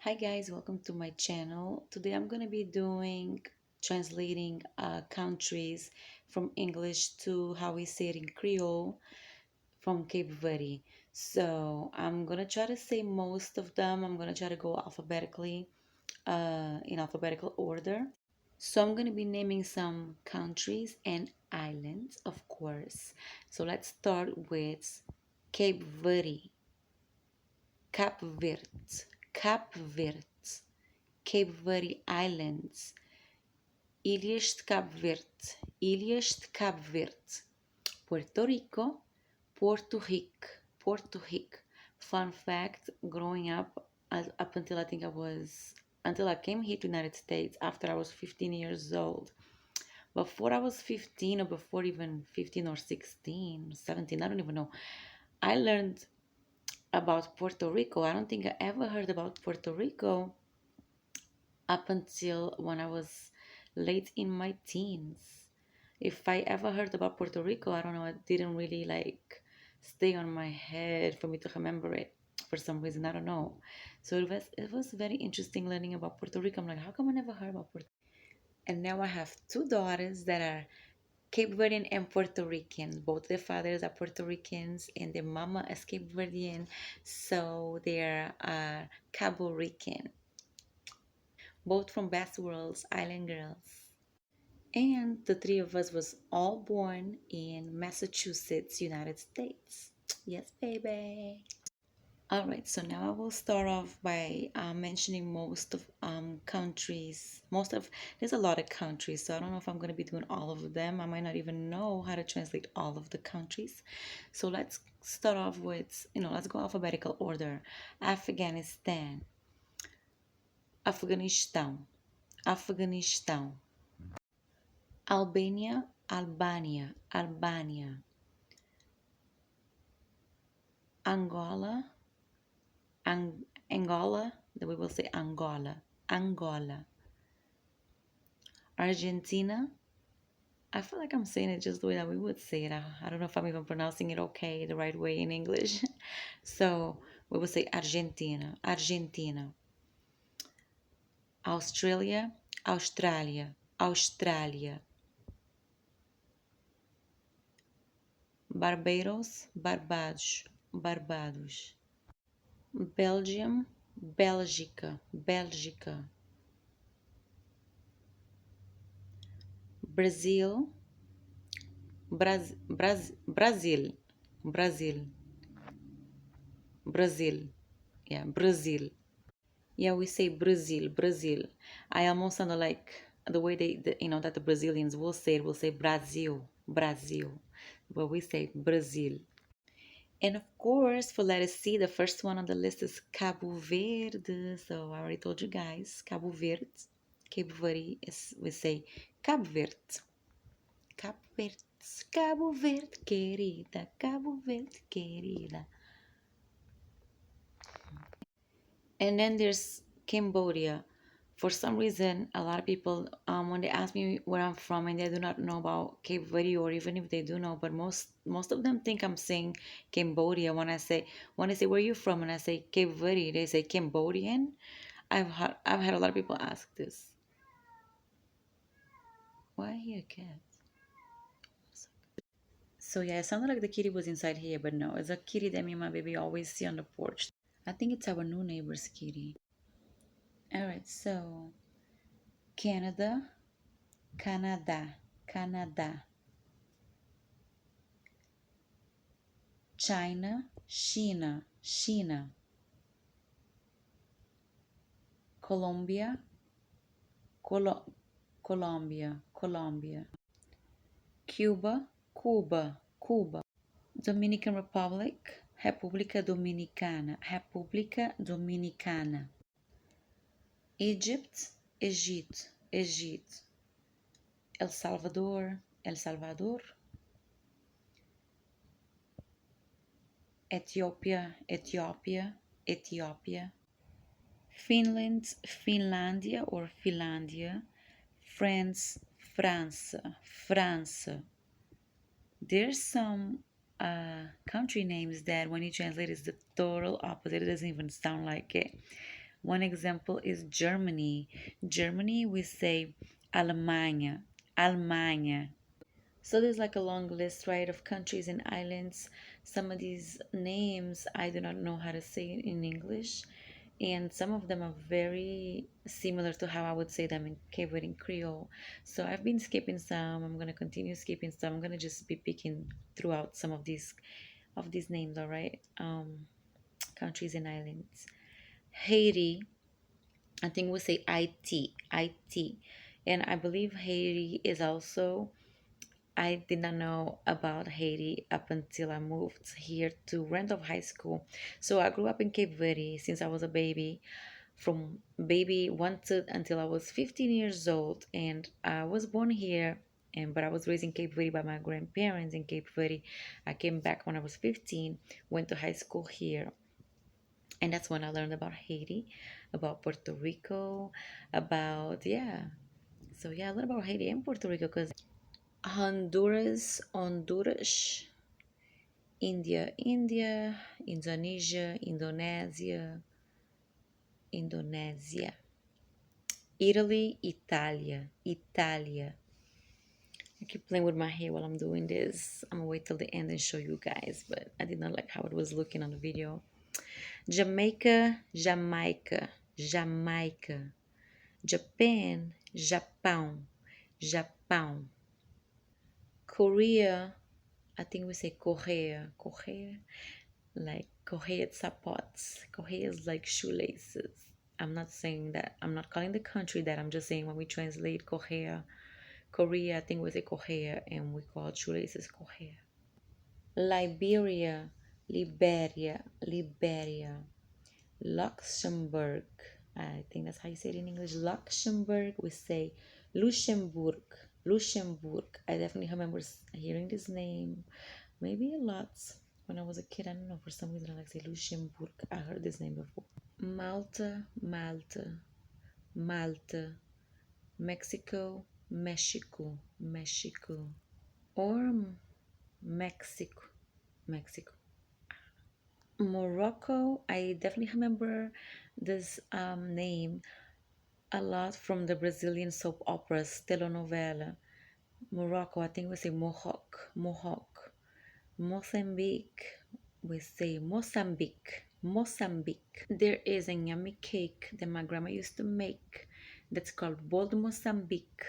Hi guys, welcome to my channel. Today I'm going to be translating countries from English to how we say it in Creole from Cape Verde. So I'm going to try to say most of them. I'm going to try to go alphabetically, in alphabetical order. So I'm going to be naming some countries and islands, of course. So let's start with Cape Verde, Cape Verde, Cape Verde. Cape Verde Islands, Ilhas de Cabo Verde, Ilhas de Cabo Verde, Puerto Rico, Porto Rico, Porto Rico. Fun fact, growing up until until I came here to the United States after I was 15 years old. Before I was 15 or before even 15 or 16, 17, I don't even know. I learned about Puerto Rico. I don't think I ever heard about Puerto Rico up until when I was late in my teens. If I ever heard about Puerto Rico, I don't know, it didn't really like stay on my head for me to remember it for some reason. I don't know. So it was very interesting learning about Puerto Rico. I'm like, how come I never heard about Puerto Rico? And now I have two daughters that are Cape Verdean and Puerto Rican. Both their fathers are Puerto Ricans and their mama is Cape Verdean. So they're Cabo Rican. Both from Best Worlds Island Girls. And the three of us was all born in Massachusetts, United States. Yes, baby. All right, so now I will start off by mentioning most of countries. There's a lot of countries, so I don't know if I'm going to be doing all of them. I might not even know how to translate all of the countries. So let's start off with, let's go alphabetical order. Afghanistan, Afeganistão, Afeganistão. Albania, Albania, Albania. Angola, Angola, that we will say Angola, Angola. Argentina, I feel like I'm saying it just the way that we would say it. I don't know if I'm even pronouncing it okay, the right way in English. So we would say Argentina, Argentina. Australia, Australia, Australia. Barbados, Barbados, Barbados. Belgium, Bélgica, Bélgica. Brazil, Brazil, Brazil, Brazil. Yeah, Brazil. Yeah, we say Brazil, Brazil. I almost sound like the way that the Brazilians will say it, will say Brazil, Brazil. But we say Brazil. And of course, for letter C, the first one on the list is Cabo Verde. So I already told you guys, Cabo Verde. Cape Verde is, we say Cabo Verde. Cabo Verde, Cabo Verde, querida, Cabo Verde, querida. And then there's Cambodia. For some reason, a lot of people, when they ask me where I'm from and they do not know about Cape Verde, or even if they do know, but most of them think I'm saying Cambodia when I say where you from and I say Cape Verde, they say Cambodian. I've had a lot of people ask this. Why here, cat? So yeah, it sounded like the kitty was inside here, but no, it's a kitty that me and my baby always see on the porch. I think it's our new neighbor's kitty. All right, so Canada, Canada, Canada. China, China, China. Colombia, Colombia, Colombia. Cuba, Cuba, Cuba. Dominican Republic, República Dominicana, República Dominicana. Egypt, Egito, Egito. El Salvador, El Salvador. Ethiopia, Ethiopia, Ethiopia. Finland, Finlândia or Finlândia. France, France, France. There's some country names that when you translate it's the total opposite. It doesn't even sound like it. One example is Germany. Germany, we say Alemanha, Alemanha. So there's like a long list, right, of countries and islands. Some of these names I do not know how to say in English, and some of them are very similar to how I would say them in CapeVerdean Creole. So I've been skipping some. I'm gonna continue skipping some. I'm gonna just be picking throughout some of these names. All right, countries and islands. Haiti. I think we say it, and I believe Haiti is also. I did not know about Haiti up until I moved here to Randolph High School. So I grew up in Cape Verde since I was a baby, from baby one to until I was 15 years old, and I was born here. And but I was raised in Cape Verde by my grandparents in Cape Verde. I came back when I was 15, went to high school here, and that's when I learned about Haiti, about Puerto Rico, about yeah. So yeah, I learned about Haiti and Puerto Rico because Honduras, Honduras, India, India, Indonesia, Indonesia, Indonesia, Italy, Italia, Italia. I keep playing with my hair while I'm doing this. I'm gonna wait till the end and show you guys, but I did not like how it was looking on the video. Jamaica, Jamaica, Jamaica. Japan, Japão, Japão. Korea, I think we say Korea, Korea. Like correia sapatos. Correia is like shoelaces. I'm not saying that. I'm not calling the country that. I'm just saying when we translate correia, Korea, I think we say correia, and we call shoelaces correia. Liberia, Liberia, Liberia. Luxembourg. I think that's how you say it in English. Luxembourg, we say Luxembourg. Luxembourg. I definitely remember hearing this name, maybe a lot. When I was a kid, I don't know, for some reason I like to say Luxembourg. I heard this name before. Malta, Malta, Malta. Mexico, Mexico, Mexico. Or Mexico, Mexico. Morocco, I definitely remember this name a lot from the Brazilian soap operas, telenovela. Morocco, I think we say Mohawk, Mohawk. Mozambique, we say Mozambique, Mozambique. There is a yummy cake that my grandma used to make that's called bol de Mozambique.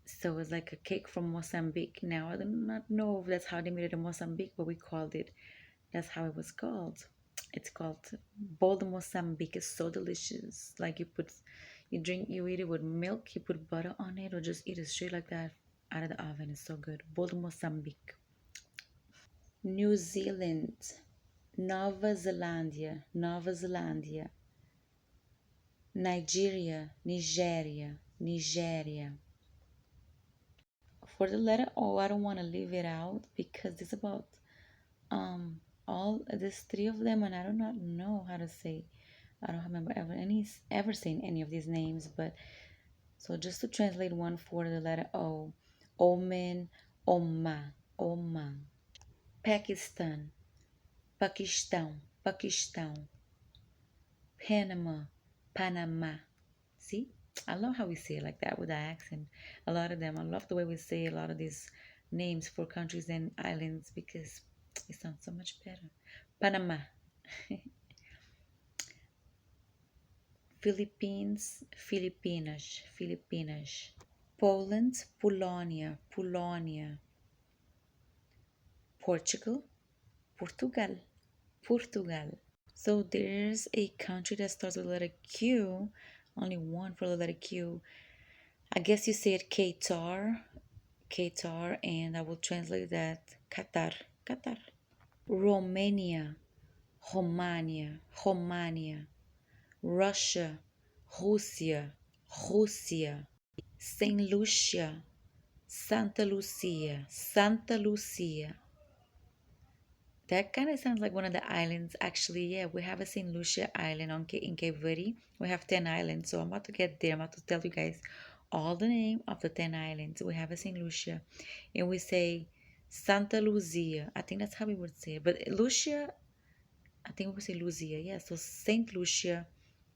So it's like a cake from Mozambique. Now I do not know if that's how they made it in Mozambique, but we called it. That's how it was called. It's called bol de Mozambique. It's so delicious. Like you eat it with milk. You put butter on it, or just eat it straight like that out of the oven. It's so good. Bol de Mozambique. New Zealand, Nova Zelândia, Nova Zelândia, Nigeria, Nigeria, Nigeria. For the letter O, I don't want to leave it out because it's about all there's three of them, and I do not know how to say. I don't remember ever saying any of these names, but so just to translate one for the letter O, Omen, Oma, Oma. Pakistan, Pakistan, Pakistan. Panama, Panama. See, I love how we say it like that with the accent. A lot of them, I love the way we say a lot of these names for countries and islands because it sounds so much better. Panama, Philippines, Filipinas, Filipinas. Poland, Polonia, Polonia. Portugal, Portugal, Portugal. So there's a country that starts with the letter Q, only one for the letter Q. I guess you say it Qatar, Qatar, and I will translate that Qatar, Qatar. Romania, Romania, Romania. Russia, Russia, Russia. Saint Lucia, Santa Lucia, Santa Lucia. That kind of sounds like one of the islands. Actually, yeah, we have a St. Lucia Island in Cape Verde. We have 10 islands, so I'm about to get there. I'm about to tell you guys all the name of the 10 islands. We have a St. Lucia, and we say Santa Lucia. I think that's how we would say it. But Lucia, I think we would say Lucia. Yeah, so St. Lucia,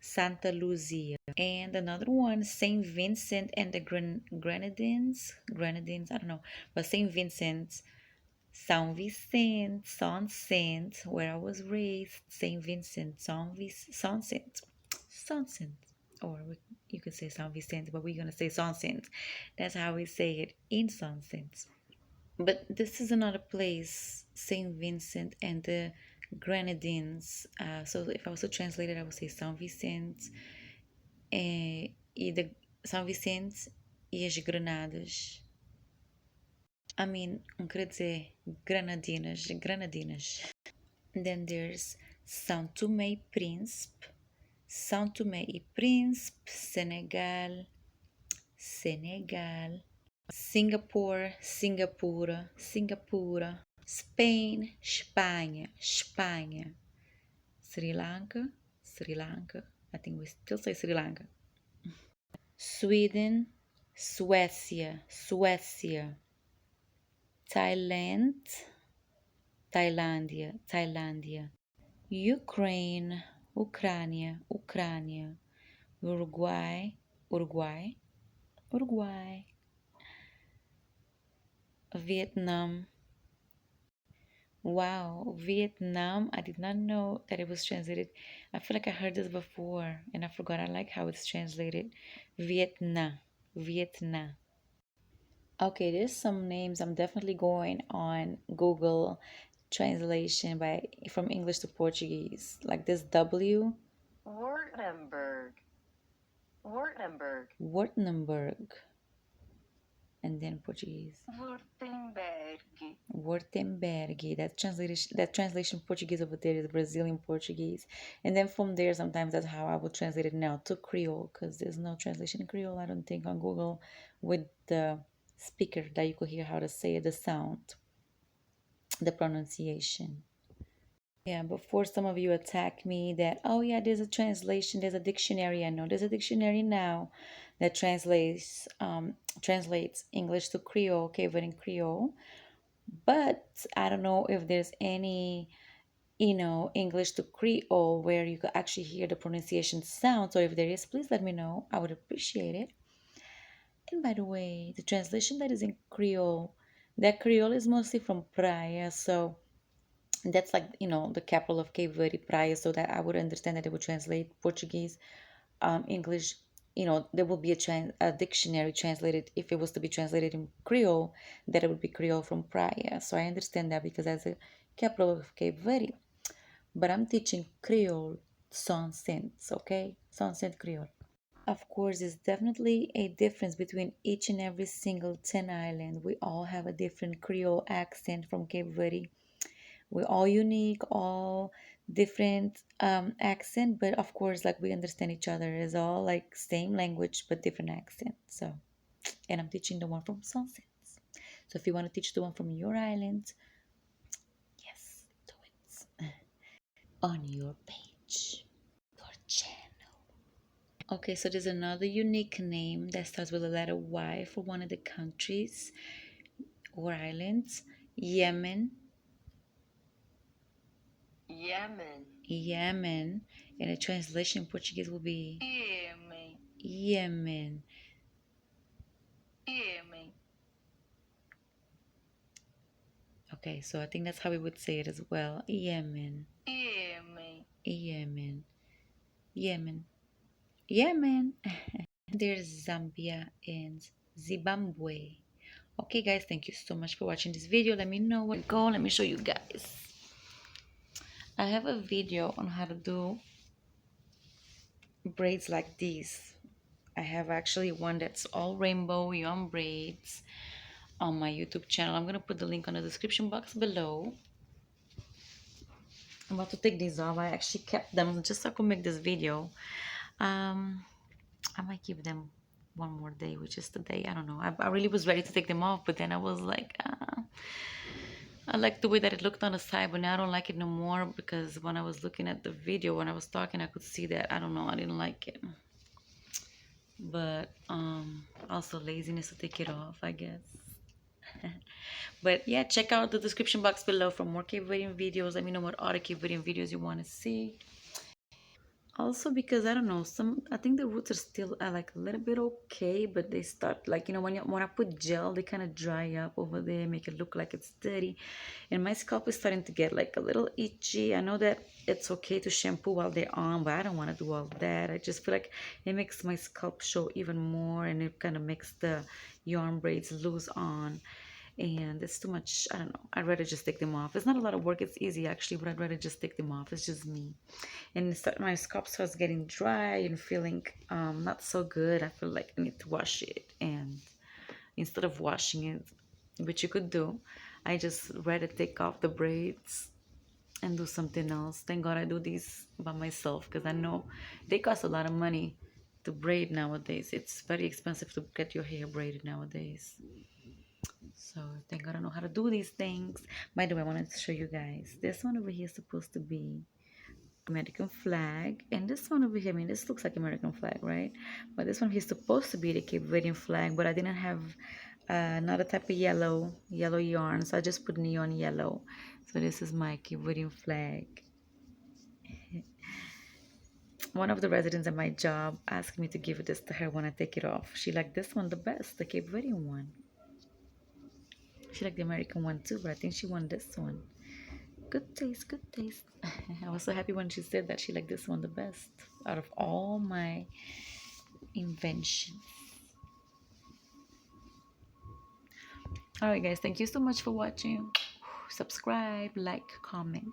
Santa Lucia. And another one, Saint Vincent and the Grenadines. Grenadines, I don't know, but Saint Vincent, São Vicente, São Saint, where I was raised. Saint Vincent, São Saint, São Saint, or you could say São Vicente, but we're gonna say São Saint. That's how we say it in São Saint. But this is another place, Saint Vincent and the Grenadines. So if I was to translate it, I would say São Vicente e the São Vicente e as Granadas. I mean, queria dizer Granadinas, Granadinas. And then there's São Tomé e Príncipe, São Tomé e Príncipe, Senegal, Senegal, Singapore, Singapura, Singapura, Spain, Espanha, Espanha, Sri Lanka, Sri Lanka. I think we still say Sri Lanka. Sweden, Suécia, Suécia, Thailand, Tailândia, Tailândia, Ukraine, Ucrânia, Ucrânia, Uruguai, Uruguai, Uruguai, Vietnam. Wow, Vietnam. I did not know that it was translated. I feel like I heard this before and I forgot. I like how it's translated. Vietnam, Vietnam. Okay, there's some names. I'm definitely going on Google translation from English to Portuguese. Like this W. Württemberg. Württemberg. Württemberg. And then Portuguese. Württemberg. Württemberg. That translation Portuguese over there is Brazilian Portuguese. And then from there, sometimes that's how I will translate it now to Creole, because there's no translation in Creole, I don't think, on Google with the speaker that you could hear how to say it, the sound, the pronunciation. Yeah, before some of you attack me that, oh yeah, there's a translation, there's a dictionary. I know there's a dictionary now that translates English to Creole, CapeVerdean Creole. But I don't know if there's any, English to Creole where you could actually hear the pronunciation sound. So if there is, please let me know. I would appreciate it. And by the way, the translation that is in Creole, that Creole is mostly from Praia. So that's like, the capital of Cape Verde, Praia. So that I would understand that it would translate Portuguese, English. There will be a dictionary translated, if it was to be translated in Creole, that it would be Creole from Praia. So I understand that because as a capital of Cape Verde. But I'm teaching Creole Saint, okay? Saint Creole. Of course, there's definitely a difference between each and every single 10 island. We all have a different Creole accent from Cape Verde. We're all unique, all different accent, but of course, like we understand each other. It's all like same language but different accent. So, and I'm teaching the one from Sunset. So if you want to teach the one from your island, yes, do it on your page, your channel. Okay, so there's another unique name that starts with the letter Y for one of the countries or islands. Yemen. Yemen. Yemen. And the translation in Portuguese will be Yemen. Yemen. Yemen. Okay, so I think that's how we would say it as well. Yemen. Yemen. Yemen. Yemen. Yemen. There's Zambia and Zimbabwe. Okay, guys, thank you so much for watching this video. Let me know where to go. Let me show you guys. I have a video on how to do braids like these. I have actually one that's all rainbow yarn braids on my YouTube channel. I'm going to put the link on the description box below. I'm about to take these off. I actually kept them just so I could make this video. I might give them one more day, which is today. I don't know. I really was ready to take them off, but then I was like, I like the way that it looked on the side, but now I don't like it no more because when I was looking at the video, when I was talking, I could see that, I don't know, I didn't like it. But also laziness to take it off, I guess. But yeah, check out the description box below for more CapeVerdean videos. Let me know what other CapeVerdean videos you want to see. Also because I don't know, some I think the roots are still like a little bit okay, but they start like when I put gel, they kind of dry up over there, make it look like it's dirty, and my scalp is starting to get like a little itchy. I know that it's okay to shampoo while they're on, but I don't want to do all that. I just feel like it makes my scalp show even more, and it kind of makes the yarn braids loose on. And it's too much. I don't know. I'd rather just take them off. It's not a lot of work. It's easy actually, but I'd rather just take them off. It's just me. And my scalp starts getting dry and feeling not so good. I feel like I need to wash it. And instead of washing it, which you could do, I just rather take off the braids and do something else. Thank God I do these by myself because I know they cost a lot of money to braid nowadays. It's very expensive to get your hair braided nowadays. So thank God I know how to do these things. By the way, I wanted to show you guys. This one over here is supposed to be American flag, and this one over here, I mean, this looks like American flag, right? But this one here is supposed to be the Cape Verdean flag, but I didn't have another type of yellow yarn, so I just put neon yellow. So this is my Cape Verdean flag. One of the residents at my job asked me to give this to her when I take it off. She liked this one the best, the Cape Verdean one. She liked the American one too, but I think she won this one. Good taste, good taste. I was so happy when she said that she liked this one the best out of all my inventions. All right, guys, thank you so much for watching. Subscribe, like, comment.